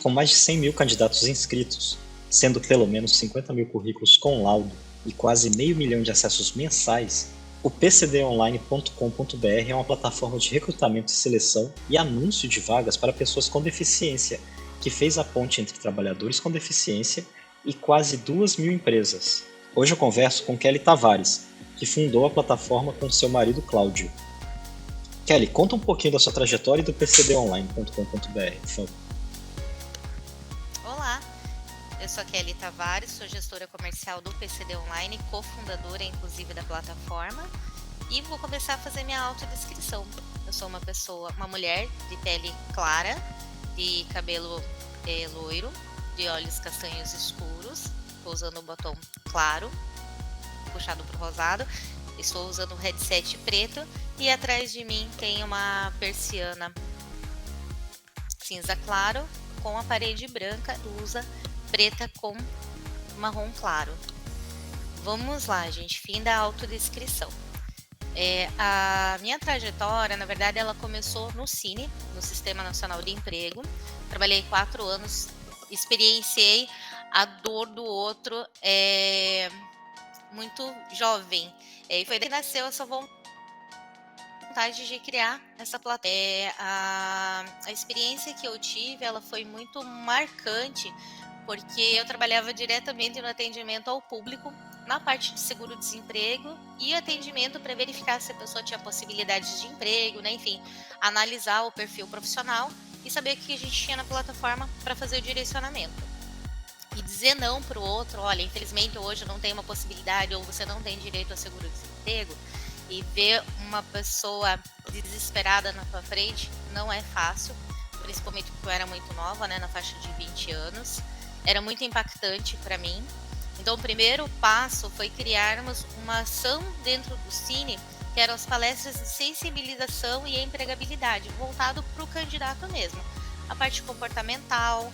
Com mais de 100 mil candidatos inscritos, sendo pelo menos 50 mil currículos com laudo e quase meio milhão de acessos mensais, o pcdonline.com.br é uma plataforma de recrutamento e seleção e anúncio de vagas para pessoas com deficiência, que fez a ponte entre trabalhadores com deficiência e quase 2.000 empresas. Hoje eu converso com Kelly Tavares, que fundou a plataforma com seu marido Cláudio. Kelly, conta um pouquinho da sua trajetória e do pcdonline.com.br, por favor. Olá, eu sou a Kelly Tavares, sou gestora comercial do PCD Online, cofundadora inclusive da plataforma, e vou começar a fazer minha autodescrição. Eu sou uma mulher de pele clara, de cabelo loiro, de olhos castanhos escuros, estou usando um batom claro, puxado para o rosado, estou usando um headset preto e atrás de mim tem uma persiana cinza claro com a parede branca, blusa preta com marrom claro. Vamos lá, gente, fim da autodescrição. A minha trajetória, na verdade, ela começou no Cine, no Sistema Nacional de Emprego. Trabalhei 4 anos, experienciei a dor do outro muito jovem. E foi daí que nasceu essa vontade de criar essa plataforma. A experiência que eu tive, ela foi muito marcante, porque eu trabalhava diretamente no atendimento ao público, na parte de seguro-desemprego e atendimento para verificar se a pessoa tinha possibilidades de emprego, né? Enfim, analisar o perfil profissional e saber o que a gente tinha na plataforma para fazer o direcionamento. E dizer não para o outro, olha, infelizmente hoje não tem uma possibilidade ou você não tem direito a seguro-desemprego, e ver uma pessoa desesperada na tua frente não é fácil, principalmente porque eu era muito nova, né, na faixa de 20 anos. Era muito impactante para mim. Então, o primeiro passo foi criarmos uma ação dentro do Cine, que eram as palestras de sensibilização e empregabilidade, voltado para o candidato mesmo. A parte comportamental,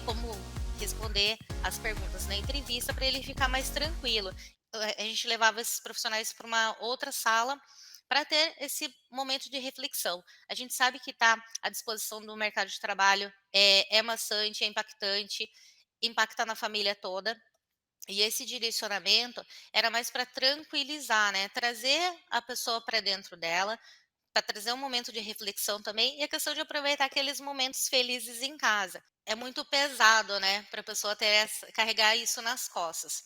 como responder as perguntas na entrevista para ele ficar mais tranquilo. A gente levava esses profissionais para uma outra sala para ter esse momento de reflexão. A gente sabe que estar à disposição do mercado de trabalho é maçante, é impactante, impacta na família toda. E esse direcionamento era mais para tranquilizar, né? Trazer a pessoa para dentro dela, para trazer um momento de reflexão também, e a questão de aproveitar aqueles momentos felizes em casa. É muito pesado, né, para a pessoa carregar isso nas costas.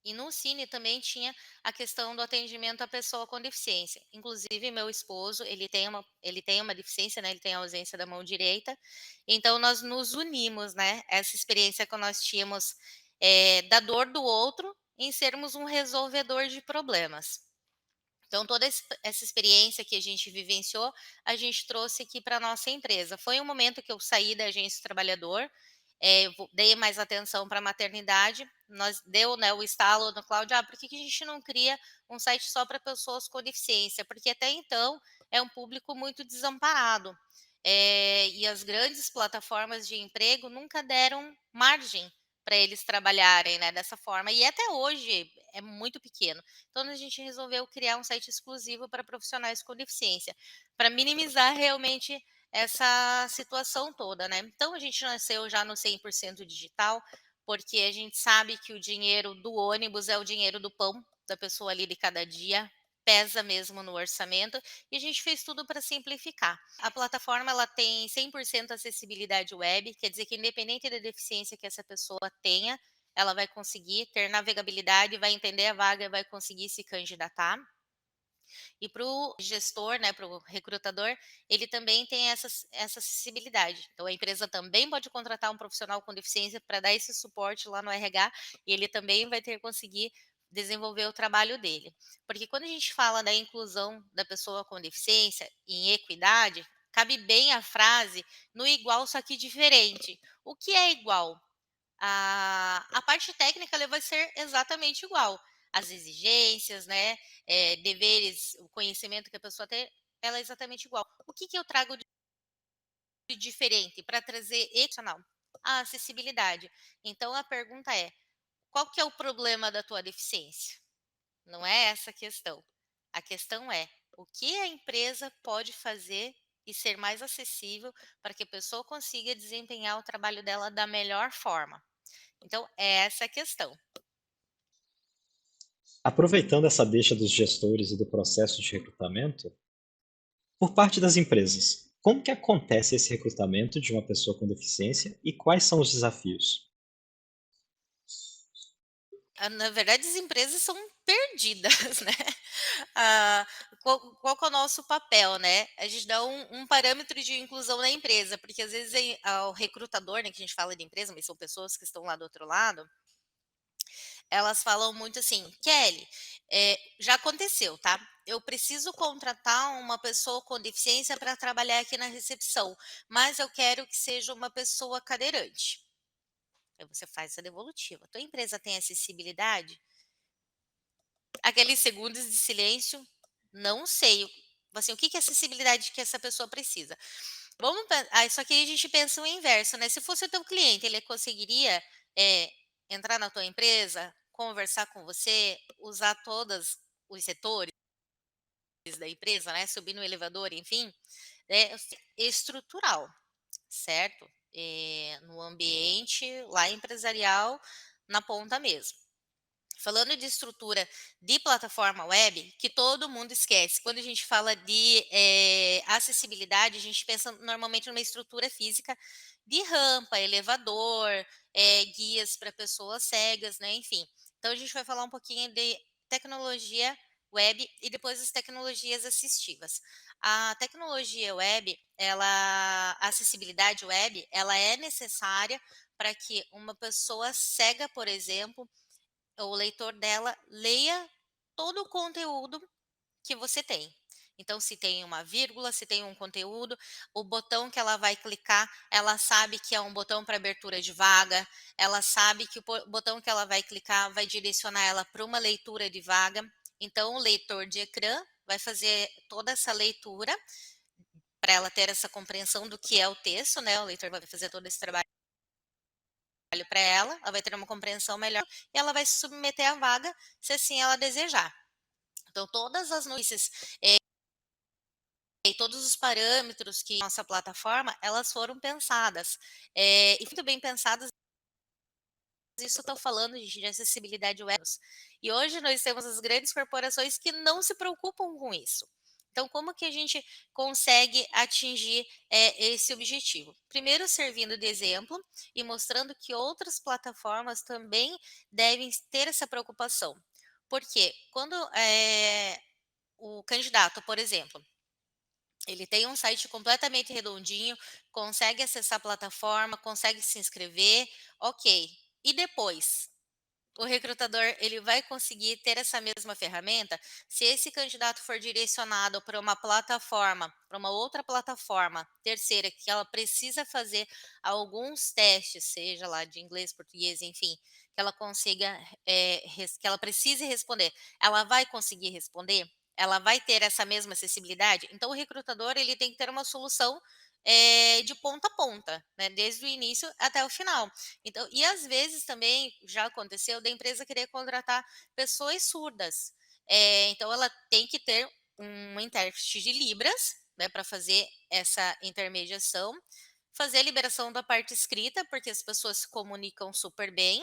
E no Cine também tinha a questão do atendimento à pessoa com deficiência. Inclusive, meu esposo, ele tem uma deficiência, né? Ele tem a ausência da mão direita. Então, nós nos unimos, né? Essa experiência que nós tínhamos da dor do outro em sermos um resolvedor de problemas. Então, toda essa experiência que a gente vivenciou, a gente trouxe aqui para a nossa empresa. Foi um momento que eu saí da agência trabalhador, dei mais atenção para a maternidade, nós deu, né, o estalo no Cláudio, por que a gente não cria um site só para pessoas com deficiência? Porque até então é um público muito desamparado. E as grandes plataformas de emprego nunca deram margem para eles trabalharem, né, dessa forma. E até hoje é muito pequeno. Então a gente resolveu criar um site exclusivo para profissionais com deficiência, para minimizar realmente essa situação toda, né. Então a gente nasceu já no 100% digital, porque a gente sabe que o dinheiro do ônibus é o dinheiro do pão da pessoa ali de cada dia, pesa mesmo no orçamento, e a gente fez tudo para simplificar. A plataforma ela tem 100% acessibilidade web, quer dizer que independente da deficiência que essa pessoa tenha, ela vai conseguir ter navegabilidade, vai entender a vaga, vai conseguir se candidatar. E para o gestor, né, para o recrutador, ele também tem essa acessibilidade. Então, a empresa também pode contratar um profissional com deficiência para dar esse suporte lá no RH, e ele também vai ter que conseguir desenvolver o trabalho dele. Porque quando a gente fala da inclusão da pessoa com deficiência em equidade, cabe bem a frase no igual, só que diferente. O que é igual? A parte técnica ela vai ser exatamente igual. As exigências, né, deveres, o conhecimento que a pessoa tem, ela é exatamente igual. O que eu trago de diferente para trazer excepcional? A acessibilidade. Então a pergunta é: qual que é o problema da tua deficiência? Não é essa a questão. A questão é: o que a empresa pode fazer e ser mais acessível para que a pessoa consiga desempenhar o trabalho dela da melhor forma. Então, é essa a questão. Aproveitando essa deixa dos gestores e do processo de recrutamento, por parte das empresas, como que acontece esse recrutamento de uma pessoa com deficiência e quais são os desafios? Na verdade, as empresas são perdidas, né? Ah, qual que é o nosso papel, né? A gente dá um parâmetro de inclusão na empresa, porque às vezes o recrutador, né, que a gente fala de empresa, mas são pessoas que estão lá do outro lado, elas falam muito assim, Kelly, já aconteceu, tá? Eu preciso contratar uma pessoa com deficiência para trabalhar aqui na recepção, mas eu quero que seja uma pessoa cadeirante. Aí você faz essa devolutiva. Tua empresa tem acessibilidade? Aqueles segundos de silêncio, não sei. Assim, o que que é acessibilidade que essa pessoa precisa? Só que aí a gente pensa o inverso, né? Se fosse o teu cliente, ele conseguiria é, entrar na tua empresa, conversar com você, usar todos os setores da empresa, né? Subir no elevador, enfim, é estrutural, certo? No ambiente lá empresarial, na ponta mesmo. Falando de estrutura de plataforma web, que todo mundo esquece. Quando a gente fala de acessibilidade, a gente pensa normalmente numa estrutura física de rampa, elevador, guias para pessoas cegas, né? Enfim. Então a gente vai falar um pouquinho de tecnologia web e depois as tecnologias assistivas. A tecnologia web, a acessibilidade web, ela é necessária para que uma pessoa cega, por exemplo, o leitor dela leia todo o conteúdo que você tem. Então, se tem uma vírgula, se tem um conteúdo, o botão que ela vai clicar, ela sabe que é um botão para abertura de vaga, ela sabe que o botão que ela vai clicar vai direcionar ela para uma leitura de vaga. Então, o leitor de ecrã vai fazer toda essa leitura para ela ter essa compreensão do que é o texto, né? O leitor vai fazer todo esse trabalho para ela vai ter uma compreensão melhor e ela vai se submeter à vaga, se assim ela desejar. Então, todas as notícias e todos os parâmetros que nossa plataforma, elas foram pensadas. E muito bem pensadas, isso estou falando de acessibilidade web. E hoje nós temos as grandes corporações que não se preocupam com isso. Então, como que a gente consegue atingir esse objetivo? Primeiro, servindo de exemplo e mostrando que outras plataformas também devem ter essa preocupação. Porque quando o candidato, por exemplo, ele tem um site completamente redondinho, consegue acessar a plataforma, consegue se inscrever, ok. E depois? O recrutador ele vai conseguir ter essa mesma ferramenta se esse candidato for direcionado para uma plataforma, para uma outra plataforma terceira, que ela precisa fazer alguns testes, seja lá de inglês, português, enfim, que ela consiga, que ela precise responder. Ela vai conseguir responder? Ela vai ter essa mesma acessibilidade? Então, o recrutador ele tem que ter uma solução de ponta a ponta, né, desde o início até o final. Então, e às vezes também já aconteceu da empresa querer contratar pessoas surdas. Então, ela tem que ter um intérprete de Libras, né, para fazer essa intermediação, fazer a liberação da parte escrita, porque as pessoas se comunicam super bem,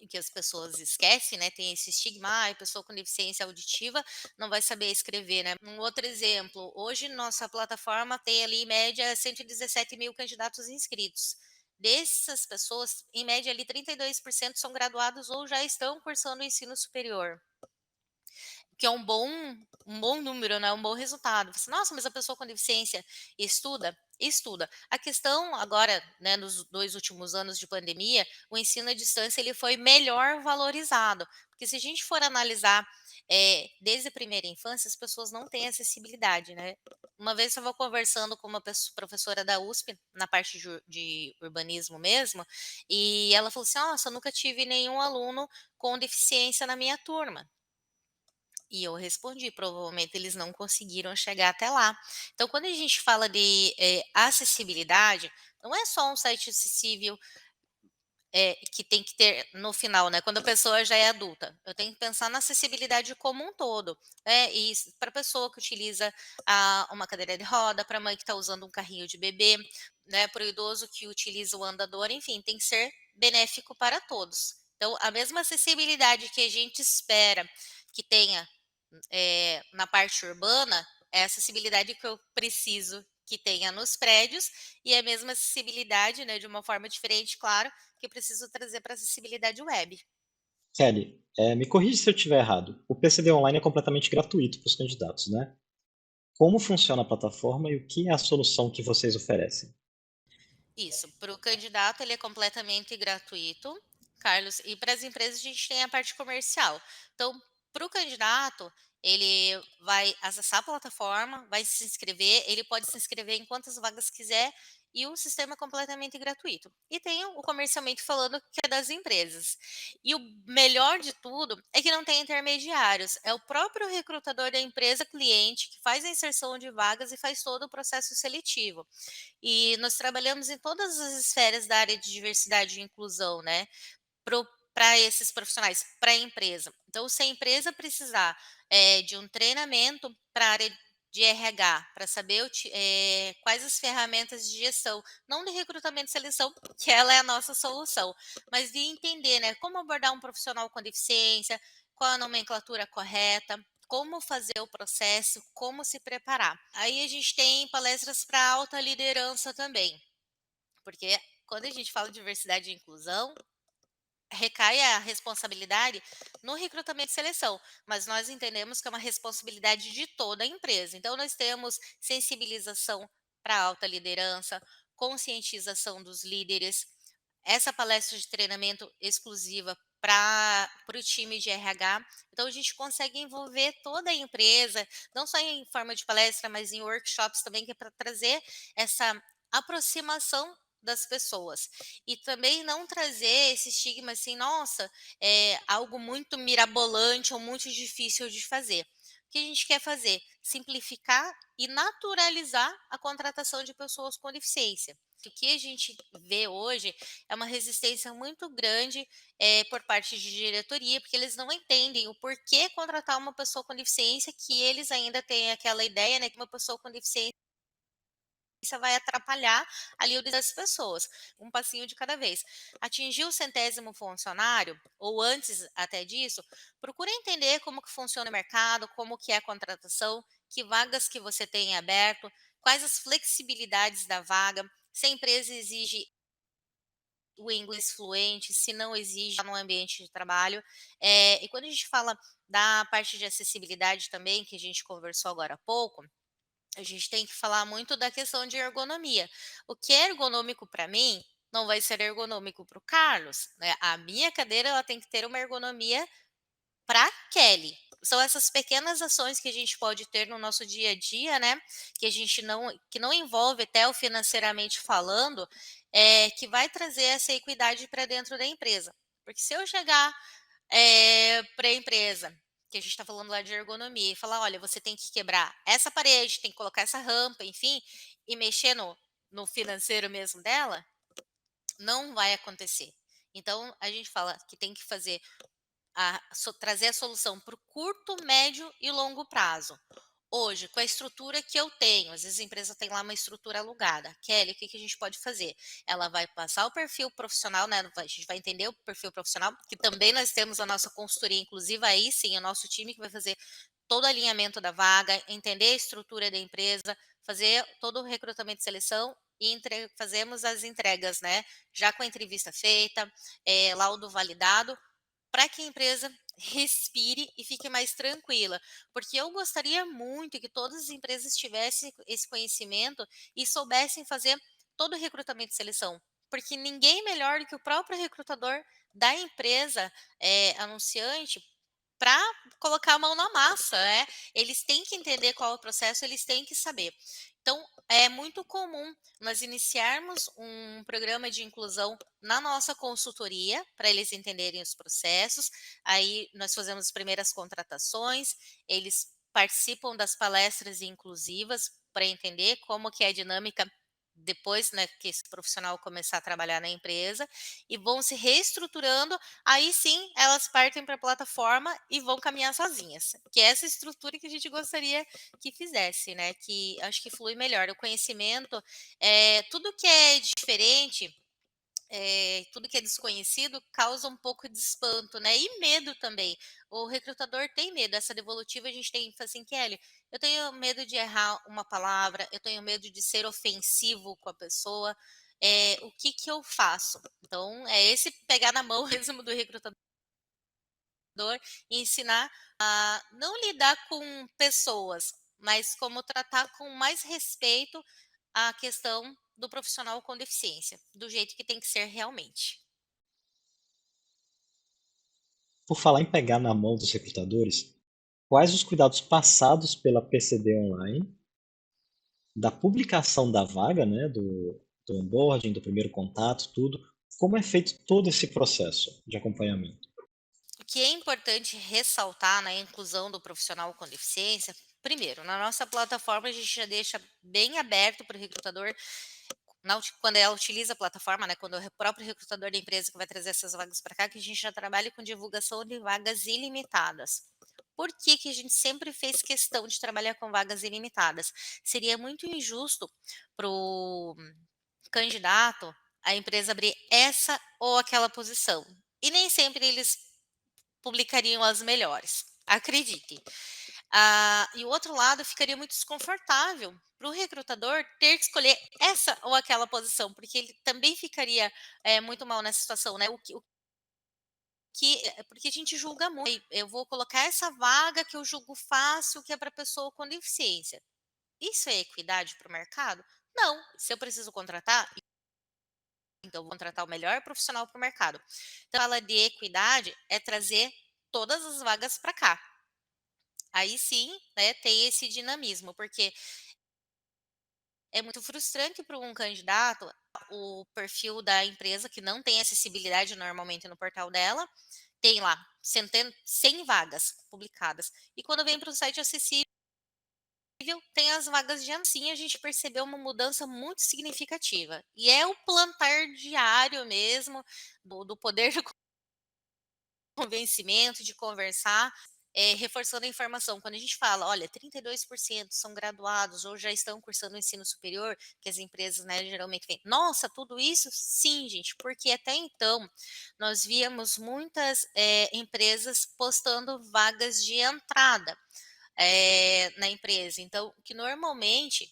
e que as pessoas esquecem, né? Tem esse estigma, a pessoa com deficiência auditiva não vai saber escrever, né? Um outro exemplo, hoje nossa plataforma tem ali em média 117 mil candidatos inscritos. Dessas pessoas, em média ali 32% são graduados ou já estão cursando o ensino superior, que é um bom número, né? Um bom resultado. Você, nossa, mas a pessoa com deficiência estuda? Estuda. A questão agora, né, nos 2 últimos anos de pandemia, o ensino à distância ele foi melhor valorizado. Porque se a gente for analisar desde a primeira infância, as pessoas não têm acessibilidade, né? Uma vez eu estava conversando com uma professora da USP, na parte de urbanismo mesmo, e ela falou assim: nossa, eu nunca tive nenhum aluno com deficiência na minha turma. E eu respondi, provavelmente eles não conseguiram chegar até lá. Então, quando a gente fala de acessibilidade, não é só um site acessível que tem que ter no final, né, quando a pessoa já é adulta. Eu tenho que pensar na acessibilidade como um todo, e para a pessoa que utiliza uma cadeira de roda, para a mãe que está usando um carrinho de bebê, né, para o idoso que utiliza o andador, enfim, tem que ser benéfico para todos. Então, a mesma acessibilidade que a gente espera que tenha na parte urbana, é a acessibilidade que eu preciso que tenha nos prédios e a mesma acessibilidade, né, de uma forma diferente, claro, que eu preciso trazer para a acessibilidade web. Kelly, me corrija se eu estiver errado. O PCD Online é completamente gratuito para os candidatos, né? Como funciona a plataforma e o que é a solução que vocês oferecem? Isso, para o candidato ele é completamente gratuito, Carlos, e para as empresas a gente tem a parte comercial. Então, para o candidato, ele vai acessar a plataforma, vai se inscrever, ele pode se inscrever em quantas vagas quiser e o sistema é completamente gratuito. E tem o comercialmente falando que é das empresas. E o melhor de tudo é que não tem intermediários, é o próprio recrutador da empresa cliente que faz a inserção de vagas e faz todo o processo seletivo. E nós trabalhamos em todas as esferas da área de diversidade e inclusão, né, para esses profissionais, para a empresa. Então, se a empresa precisar de um treinamento para a área de RH, para saber quais as ferramentas de gestão, não de recrutamento e seleção, que ela é a nossa solução, mas de entender, né, como abordar um profissional com deficiência, qual a nomenclatura correta, como fazer o processo, como se preparar. Aí a gente tem palestras para alta liderança também, porque quando a gente fala de diversidade e inclusão, recai a responsabilidade no recrutamento e seleção, mas nós entendemos que é uma responsabilidade de toda a empresa. Então, nós temos sensibilização para alta liderança, conscientização dos líderes, essa palestra de treinamento exclusiva para o time de RH. Então, a gente consegue envolver toda a empresa, não só em forma de palestra, mas em workshops também, que é para trazer essa aproximação das pessoas. E também não trazer esse estigma assim, nossa, é algo muito mirabolante ou muito difícil de fazer. O que a gente quer fazer? Simplificar e naturalizar a contratação de pessoas com deficiência. O que a gente vê hoje é uma resistência muito grande por parte de diretoria, porque eles não entendem o porquê contratar uma pessoa com deficiência, que eles ainda têm aquela ideia, né, que uma pessoa com deficiência vai atrapalhar ali o das pessoas, um passinho de cada vez. Atingir o centésimo funcionário, ou antes até disso, procure entender como que funciona o mercado, como que é a contratação, que vagas que você tem em aberto, quais as flexibilidades da vaga, se a empresa exige o inglês fluente, se não exige no ambiente de trabalho. E quando a gente fala da parte de acessibilidade também, que a gente conversou agora há pouco, a gente tem que falar muito da questão de ergonomia. O que é ergonômico para mim não vai ser ergonômico para o Carlos, né? A minha cadeira ela tem que ter uma ergonomia para Kelly. São essas pequenas ações que a gente pode ter no nosso dia a dia, né? Que a gente não envolve até o financeiramente falando, que vai trazer essa equidade para dentro da empresa. Porque se eu chegar para a empresa, que a gente está falando lá de ergonomia, e falar, olha, você tem que quebrar essa parede, tem que colocar essa rampa, enfim, e mexer no financeiro mesmo dela, não vai acontecer. Então, a gente fala que tem que fazer trazer a solução para o curto, médio e longo prazo. Hoje, com a estrutura que eu tenho, às vezes a empresa tem lá uma estrutura alugada. Kelly, o que a gente pode fazer? Ela vai passar o perfil profissional, né? A gente vai entender o perfil profissional, que também nós temos a nossa consultoria inclusiva aí, sim, o nosso time que vai fazer todo o alinhamento da vaga, entender a estrutura da empresa, fazer todo o recrutamento e seleção e fazemos as entregas, né? Já com a entrevista feita, laudo validado, para que a empresa respire e fique mais tranquila, porque eu gostaria muito que todas as empresas tivessem esse conhecimento e soubessem fazer todo o recrutamento e seleção, porque ninguém melhor do que o próprio recrutador da empresa anunciante para colocar a mão na massa, né? Eles têm que entender qual é o processo, eles têm que saber. Então, é muito comum nós iniciarmos um programa de inclusão na nossa consultoria, para eles entenderem os processos. Aí, nós fazemos as primeiras contratações, eles participam das palestras inclusivas para entender como que é a dinâmica depois, né, que esse profissional começar a trabalhar na empresa e vão se reestruturando, aí sim elas partem para a plataforma e vão caminhar sozinhas. Que é essa estrutura que a gente gostaria que fizesse, né? Que acho que flui melhor. O conhecimento, tudo que é diferente, tudo que é desconhecido causa um pouco de espanto, né? E medo também. O recrutador tem medo. Essa devolutiva a gente tem, fala assim, Kelly, eu tenho medo de errar uma palavra, eu tenho medo de ser ofensivo com a pessoa. O que que eu faço? Então, é esse pegar na mão mesmo do recrutador e ensinar a não lidar com pessoas, mas como tratar com mais respeito a questão do profissional com deficiência, do jeito que tem que ser realmente. Por falar em pegar na mão dos recrutadores, quais os cuidados passados pela PCD Online, da publicação da vaga, né, do onboarding, do primeiro contato, tudo, como é feito todo esse processo de acompanhamento? O que é importante ressaltar na inclusão do profissional com deficiência, primeiro, na nossa plataforma a gente já deixa bem aberto para o recrutador, quando ela utiliza a plataforma, né, quando é o próprio recrutador da empresa que vai trazer essas vagas para cá, que a gente já trabalha com divulgação de vagas ilimitadas. Por que, que a gente sempre fez questão de trabalhar com vagas ilimitadas? Seria muito injusto para o candidato a empresa abrir essa ou aquela posição. E nem sempre eles publicariam as melhores. Acredite. E o outro lado ficaria muito desconfortável para o recrutador ter que escolher essa ou aquela posição, porque ele também ficaria muito mal nessa situação, né? Porque a gente julga muito. Eu vou colocar essa vaga que eu julgo fácil, que é para pessoa com deficiência. Isso é equidade para o mercado? Não. Se eu preciso contratar, então vou contratar o melhor profissional para o mercado. Então, a fala de equidade é trazer todas as vagas para cá. Aí sim, né, tem esse dinamismo, porque é muito frustrante para um candidato o perfil da empresa que não tem acessibilidade normalmente no portal dela, tem lá 100 vagas publicadas. E quando vem para o site acessível, tem as vagas de assim, a gente percebeu uma mudança muito significativa. E é o plantar diário mesmo do poder do convencimento, de conversar, reforçando a informação. Quando a gente fala, olha, 32% são graduados ou já estão cursando o ensino superior, que as empresas, né, geralmente vêm. Nossa, tudo isso? Sim, gente, porque até então nós víamos muitas empresas postando vagas de entrada na empresa. Então, que normalmente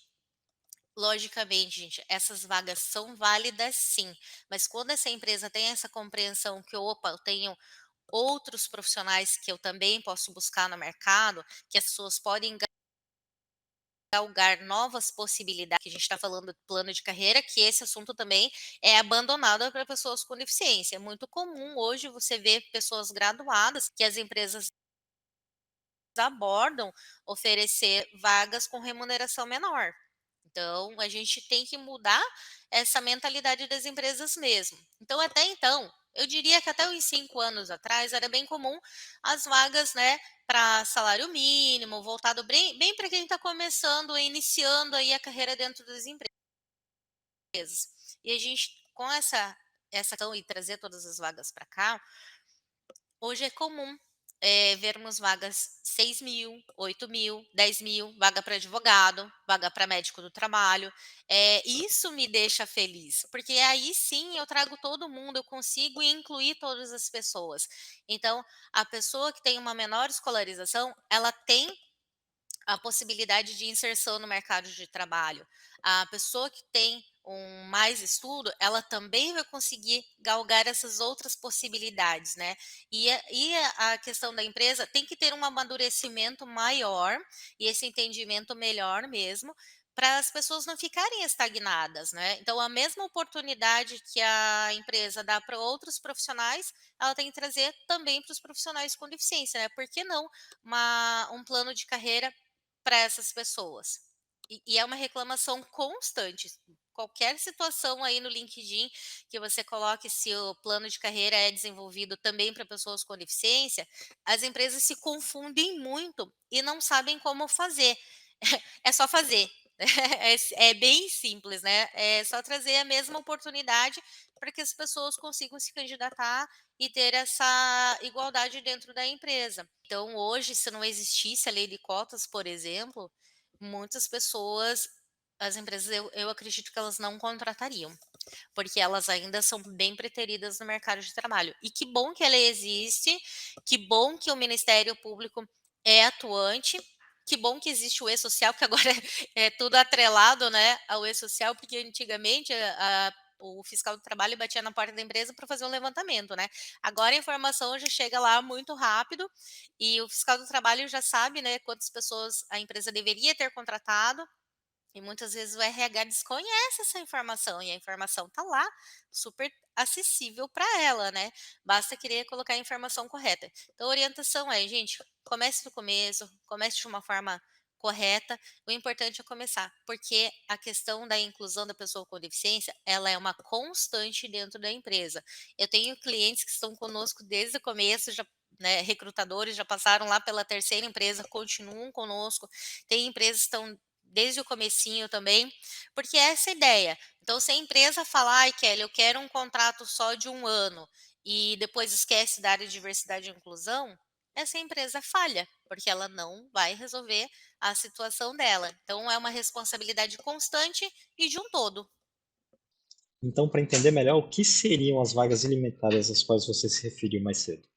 logicamente, gente, essas vagas são válidas sim, mas quando essa empresa tem essa compreensão que, opa, eu tenho outros profissionais que eu também posso buscar no mercado, que as pessoas podem galgar novas possibilidades, que a gente está falando de plano de carreira, que esse assunto também é abandonado para pessoas com deficiência. É muito comum hoje você ver pessoas graduadas que as empresas abordam oferecer vagas com remuneração menor. Então, a gente tem que mudar essa mentalidade das empresas mesmo. Então, até então, eu diria que até uns 5 anos atrás era bem comum as vagas, né, para salário mínimo, voltado bem para quem está começando, iniciando aí a carreira dentro das empresas. E a gente, com essa ação e trazer todas as vagas para cá, hoje é comum vermos vagas 6.000, 8.000, 10.000, vaga para advogado, vaga para médico do trabalho. Isso me deixa feliz, porque aí sim eu trago todo mundo, eu consigo incluir todas as pessoas. Então, a pessoa que tem uma menor escolarização, ela tem a possibilidade de inserção no mercado de trabalho. A pessoa que tem mais estudo, ela também vai conseguir galgar essas outras possibilidades, né? E a questão da empresa tem que ter um amadurecimento maior e esse entendimento melhor mesmo, para as pessoas não ficarem estagnadas, né? Então, a mesma oportunidade que a empresa dá para outros profissionais, ela tem que trazer também para os profissionais com deficiência, né? Por que não um plano de carreira para essas pessoas? E é uma reclamação constante. Qualquer situação aí no LinkedIn que você coloque se o plano de carreira é desenvolvido também para pessoas com deficiência, as empresas se confundem muito e não sabem como fazer. É só fazer. É bem simples, né, é só trazer a mesma oportunidade para que as pessoas consigam se candidatar e ter essa igualdade dentro da empresa. Então hoje, se não existisse a lei de cotas, por exemplo, muitas pessoas as empresas eu acredito que elas não contratariam. Porque elas ainda são bem preteridas no mercado de trabalho. E que bom que ela existe, que bom que o Ministério Público é atuante, que bom que existe o e-social, que agora é tudo atrelado, né, ao e-social, porque antigamente o fiscal do trabalho batia na porta da empresa para fazer um levantamento, né? Agora a informação já chega lá muito rápido e o fiscal do trabalho já sabe, né, quantas pessoas a empresa deveria ter contratado e muitas vezes o RH desconhece essa informação e a informação está lá, super acessível para ela, né? Basta querer colocar a informação correta. Então, a orientação é, gente, comece do começo, comece de uma forma correta. O importante é começar, porque a questão da inclusão da pessoa com deficiência, ela é uma constante dentro da empresa. Eu tenho clientes que estão conosco desde o começo, já né, recrutadores já passaram lá pela terceira empresa, continuam conosco. Tem empresas que estão desde o comecinho também, porque é essa ideia. Então, se a empresa falar, ai, Kelly, eu quero um contrato só de 1 ano e depois esquece da área de diversidade e inclusão, essa empresa falha, porque ela não vai resolver a situação dela. Então, é uma responsabilidade constante e de um todo. Então, para entender melhor, o que seriam as vagas ilimitadas às quais você se referiu mais cedo?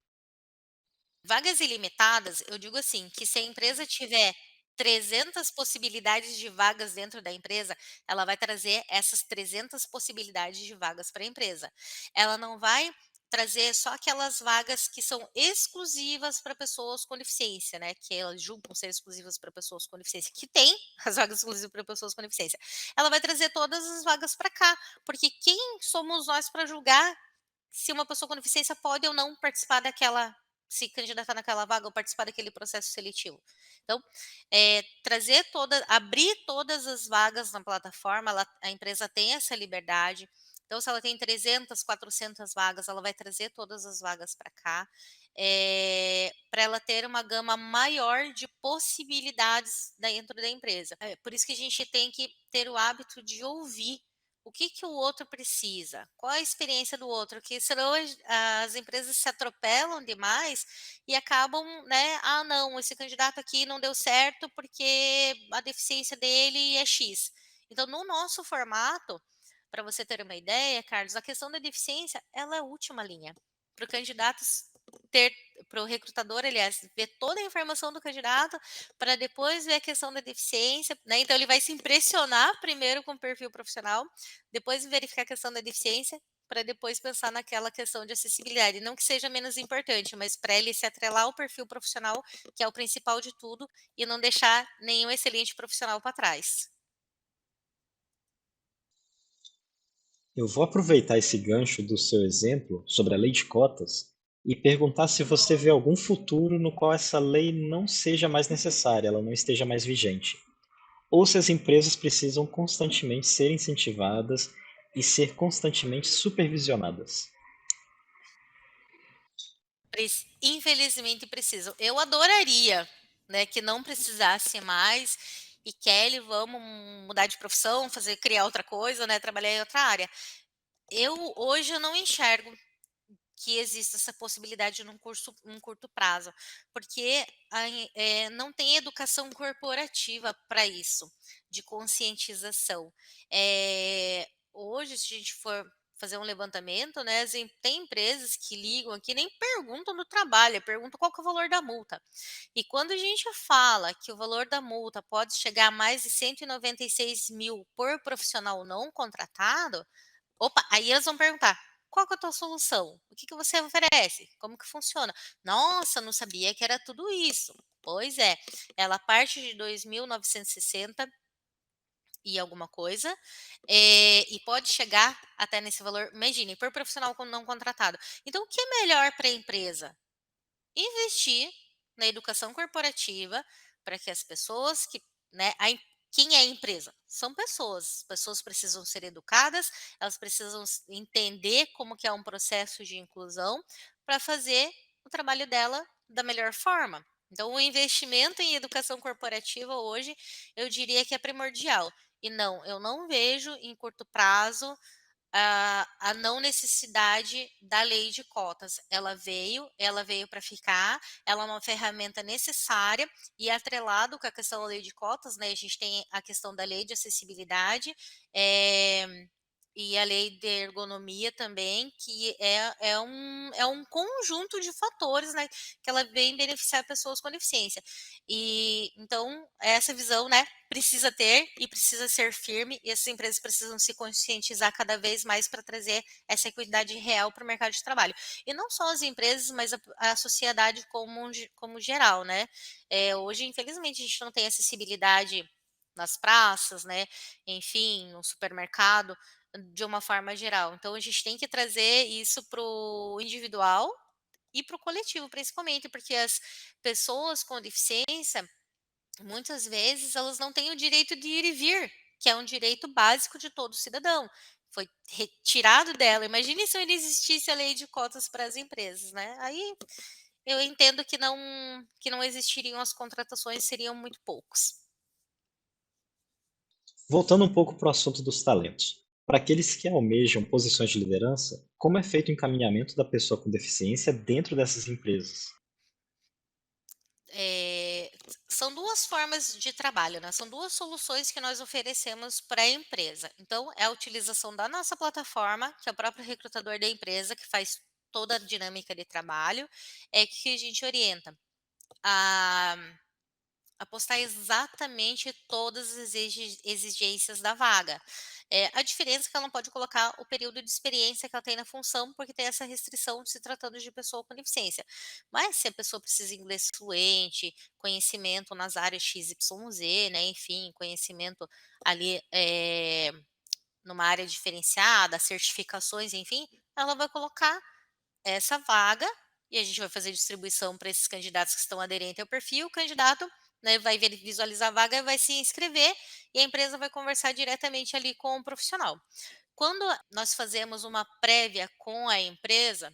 Vagas ilimitadas, eu digo assim, que se a empresa tiver 300 possibilidades de vagas dentro da empresa, ela vai trazer essas 300 possibilidades de vagas para a empresa. Ela não vai trazer só aquelas vagas que são exclusivas para pessoas com deficiência, né? Que elas julgam ser exclusivas para pessoas com deficiência, que tem as vagas exclusivas para pessoas com deficiência. Ela vai trazer todas as vagas para cá, porque quem somos nós para julgar se uma pessoa com deficiência pode ou não participar daquela se candidatar naquela vaga ou participar daquele processo seletivo. Então, trazer abrir todas as vagas na plataforma, a empresa tem essa liberdade. Então, se ela tem 300, 400 vagas, ela vai trazer todas as vagas para cá, para ela ter uma gama maior de possibilidades dentro da empresa. É por isso que a gente tem que ter o hábito de ouvir o que que o outro precisa? Qual a experiência do outro? Que senão as empresas se atropelam demais e acabam, né? Ah, não, esse candidato aqui não deu certo porque a deficiência dele é X. Então, no nosso formato, para você ter uma ideia, Carlos, a questão da deficiência, ela é a última linha. Para o candidato ter, para o recrutador, aliás, ver toda a informação do candidato, para depois ver a questão da deficiência, né? Então ele vai se impressionar primeiro com o perfil profissional, depois verificar a questão da deficiência, para depois pensar naquela questão de acessibilidade. Não que seja menos importante, mas para ele se atrelar ao perfil profissional, que é o principal de tudo, e não deixar nenhum excelente profissional para trás. Eu vou aproveitar esse gancho do seu exemplo sobre a lei de cotas e perguntar se você vê algum futuro no qual essa lei não seja mais necessária, ela não esteja mais vigente, ou se as empresas precisam constantemente ser incentivadas e ser constantemente supervisionadas. Infelizmente precisam. Eu adoraria, né, que não precisasse mais. E Kelly, vamos mudar de profissão, criar outra coisa, né, trabalhar em outra área. Hoje eu não enxergo que exista essa possibilidade num curto prazo, porque não tem educação corporativa para isso, de conscientização. Hoje, se a gente for fazer um levantamento, né, tem empresas que ligam aqui nem perguntam do trabalho, perguntam qual que é o valor da multa. E quando a gente fala que o valor da multa pode chegar a mais de 196 mil por profissional não contratado, opa, aí eles vão perguntar: "Qual que é a tua solução? O que que você oferece? Como que funciona?". "Nossa, não sabia que era tudo isso". Pois é, ela parte de 2.960 e alguma coisa, e pode chegar até nesse valor, imagine, por profissional não contratado. Então o que é melhor para a empresa? Investir na educação corporativa para que as pessoas que, né, quem é a empresa? São pessoas. As pessoas precisam ser educadas, elas precisam entender como que é um processo de inclusão para fazer o trabalho dela da melhor forma. Então, o investimento em educação corporativa hoje, eu diria que é primordial. E não, eu não vejo em curto prazo a não necessidade da lei de cotas. Ela veio para ficar, ela é uma ferramenta necessária e atrelado com a questão da lei de cotas, né? A gente tem a questão da lei de acessibilidade, e a lei de ergonomia também, que é um conjunto de fatores, né, que ela vem beneficiar pessoas com deficiência. E então, essa visão, né, precisa ter e precisa ser firme, e essas empresas precisam se conscientizar cada vez mais para trazer essa equidade real para o mercado de trabalho. E não só as empresas, mas a sociedade como geral, né? Hoje, infelizmente, a gente não tem acessibilidade nas praças, né? Enfim, no supermercado, de uma forma geral. Então, a gente tem que trazer isso para o individual e para o coletivo, principalmente, porque as pessoas com deficiência, muitas vezes, elas não têm o direito de ir e vir, que é um direito básico de todo cidadão. Foi retirado dela. Imagine se não existisse a lei de cotas para as empresas, né? Aí eu entendo que não existiriam as contratações, seriam muito poucos. Voltando um pouco para o assunto dos talentos. Para aqueles que almejam posições de liderança, como é feito o encaminhamento da pessoa com deficiência dentro dessas empresas? É, são duas formas de trabalho, né? São duas soluções que nós oferecemos para a empresa. Então, é a utilização da nossa plataforma, que é o próprio recrutador da empresa, que faz toda a dinâmica de trabalho, é que a gente orienta a a postar exatamente todas as exigências da vaga. A diferença é que ela não pode colocar o período de experiência que ela tem na função, porque tem essa restrição de se tratando de pessoa com deficiência. Mas se a pessoa precisa de inglês fluente, conhecimento nas áreas XYZ, né, enfim, conhecimento ali numa área diferenciada, certificações, enfim, ela vai colocar essa vaga e a gente vai fazer distribuição para esses candidatos que estão aderentes ao perfil. O candidato, né, vai visualizar a vaga, vai se inscrever e a empresa vai conversar diretamente ali com o profissional. Quando nós fazemos uma prévia com a empresa,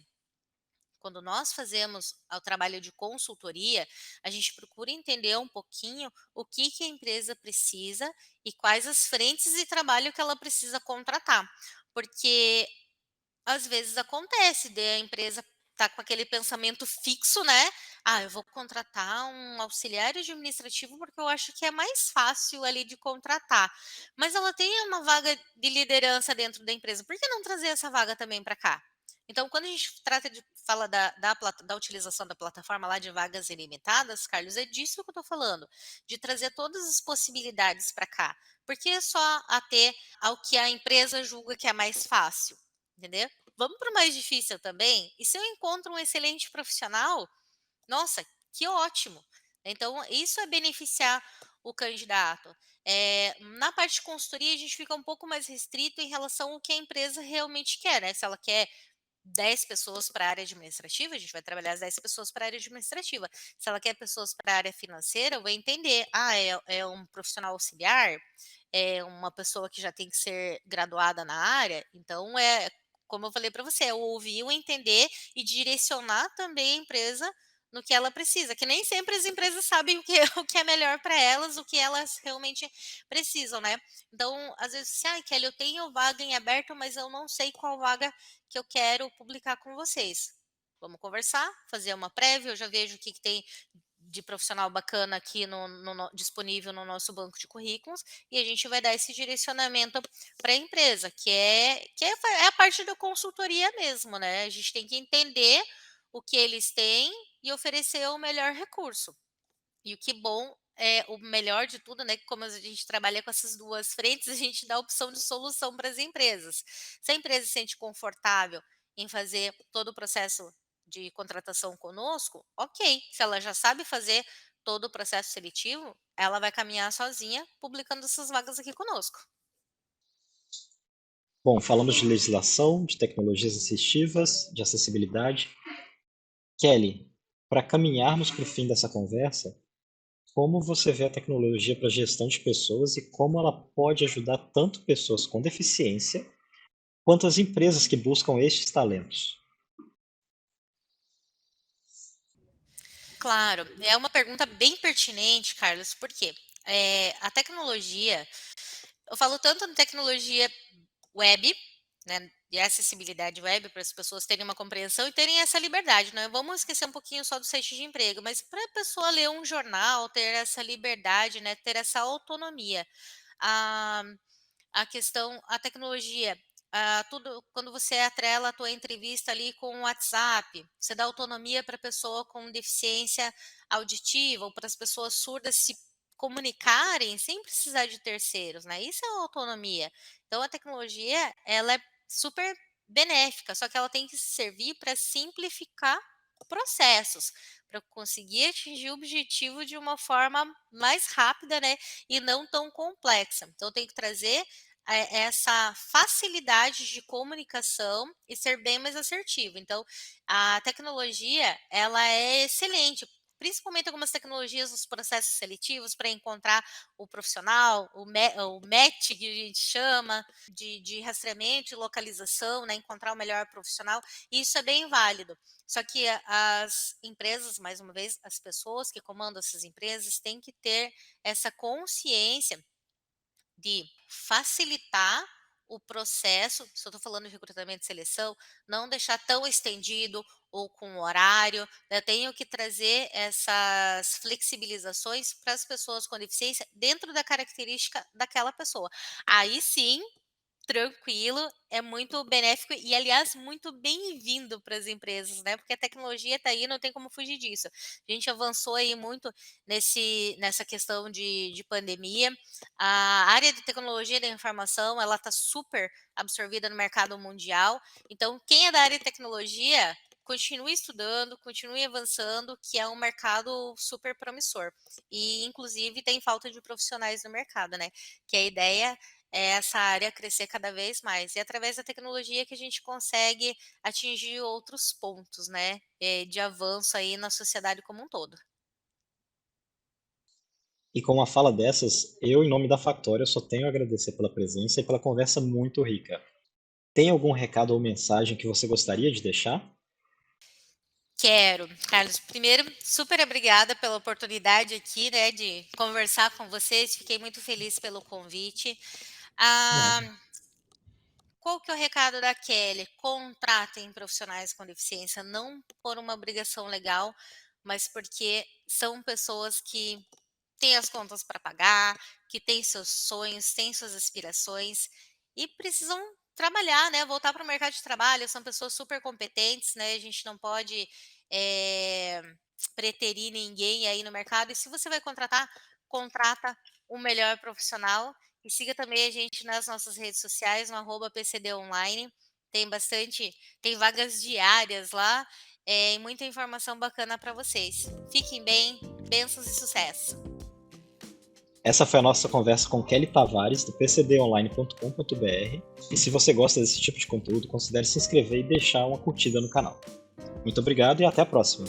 quando nós fazemos o trabalho de consultoria, a gente procura entender um pouquinho o que a empresa precisa e quais as frentes de trabalho que ela precisa contratar. Porque às vezes acontece de a empresa tá com aquele pensamento fixo, né? Ah, eu vou contratar um auxiliar administrativo porque eu acho que é mais fácil ali de contratar. Mas ela tem uma vaga de liderança dentro da empresa. Por que não trazer essa vaga também para cá? Então, quando a gente fala da utilização da plataforma lá de vagas ilimitadas, Carlos, é disso que eu estou falando, de trazer todas as possibilidades para cá. Porque é só ater ao que a empresa julga que é mais fácil, entendeu? Vamos para o mais difícil também. E se eu encontro um excelente profissional, nossa, que ótimo. Então, isso é beneficiar o candidato. Na parte de consultoria, a gente fica um pouco mais restrito em relação ao que a empresa realmente quer, né? Se ela quer 10 pessoas para a área administrativa, a gente vai trabalhar as 10 pessoas para a área administrativa. Se ela quer pessoas para a área financeira, eu vou entender. Ah, é um profissional auxiliar? É uma pessoa que já tem que ser graduada na área? Então, como eu falei para você, é ouvir, o entender e direcionar também a empresa no que ela precisa, que nem sempre as empresas sabem o que é melhor para elas, o que elas realmente precisam, né? Então, às vezes, assim, ai, Kelly, eu tenho vaga em aberto, mas eu não sei qual vaga que eu quero publicar com vocês. Vamos conversar, fazer uma prévia, eu já vejo o que tem de profissional bacana aqui disponível no nosso banco de currículos e a gente vai dar esse direcionamento para a empresa, é a parte da consultoria mesmo, né? A gente tem que entender o que eles têm e oferecer o melhor recurso. E o que bom é o melhor de tudo, né? Que como a gente trabalha com essas duas frentes, a gente dá opção de solução para as empresas. Se a empresa se sente confortável em fazer todo o processo de contratação conosco, ok. Se ela já sabe fazer todo o processo seletivo, ela vai caminhar sozinha, publicando essas vagas aqui conosco. Bom, falamos de legislação, de tecnologias assistivas, de acessibilidade. Kelly, para caminharmos para o fim dessa conversa, como você vê a tecnologia para a gestão de pessoas e como ela pode ajudar tanto pessoas com deficiência quanto as empresas que buscam estes talentos? Claro, é uma pergunta bem pertinente, Carlos, porque a tecnologia, eu falo tanto na tecnologia web, né, de acessibilidade web para as pessoas terem uma compreensão e terem essa liberdade, né? Vamos esquecer um pouquinho só do site de emprego, mas para a pessoa ler um jornal, ter essa liberdade, né, ter essa autonomia. Ah, a questão, a tecnologia, tudo, quando você atrela a tua entrevista ali com o WhatsApp, você dá autonomia para a pessoa com deficiência auditiva ou para as pessoas surdas se comunicarem sem precisar de terceiros, né? Isso é autonomia. Então a tecnologia, ela é super benéfica, só que ela tem que servir para simplificar processos, para conseguir atingir o objetivo de uma forma mais rápida, né, e não tão complexa. Então tem que trazer essa facilidade de comunicação e ser bem mais assertivo. Então, a tecnologia, ela é excelente, principalmente algumas tecnologias nos processos seletivos para encontrar o profissional, o match que a gente chama de rastreamento e localização, né, encontrar o melhor profissional, e isso é bem válido. Só que as empresas, mais uma vez, as pessoas que comandam essas empresas têm que ter essa consciência de facilitar o processo, se eu estou falando de recrutamento e seleção, não deixar tão estendido ou com horário, né? Eu tenho que trazer essas flexibilizações para as pessoas com deficiência dentro da característica daquela pessoa. Aí sim, tranquilo, é muito benéfico e, aliás, muito bem-vindo para as empresas, né? Porque a tecnologia está aí, não tem como fugir disso. A gente avançou aí muito nessa questão de pandemia. A área de tecnologia da informação, ela está super absorvida no mercado mundial. Então, quem é da área de tecnologia, continue estudando, continue avançando, que é um mercado super promissor. E, inclusive, tem falta de profissionais no mercado, né? Que a ideia é essa área crescer cada vez mais. E através da tecnologia que a gente consegue atingir outros pontos, né, de avanço aí na sociedade como um todo. E com uma fala dessas, eu, em nome da Factória, só tenho a agradecer pela presença e pela conversa muito rica. Tem algum recado ou mensagem que você gostaria de deixar? Quero, Carlos. Primeiro, super obrigada pela oportunidade aqui, né, de conversar com vocês. Fiquei muito feliz pelo convite. Ah, Nada. qual que é o recado da Kelly? Contratem profissionais com deficiência, não por uma obrigação legal, mas porque são pessoas que têm as contas para pagar, que têm seus sonhos, têm suas aspirações e precisam trabalhar, né? Voltar para o mercado de trabalho. São pessoas super competentes, né? A gente não pode eh, preterir ninguém aí no mercado. E se você vai contratar, contrata o melhor profissional. E siga também a gente nas nossas redes sociais, no @PCD Online. Tem bastante, tem vagas diárias lá, e muita informação bacana para vocês. Fiquem bem, bênçãos e sucesso! Essa foi a nossa conversa com Kelly Tavares, do pcdonline.com.br. E se você gosta desse tipo de conteúdo, considere se inscrever e deixar uma curtida no canal. Muito obrigado e até a próxima!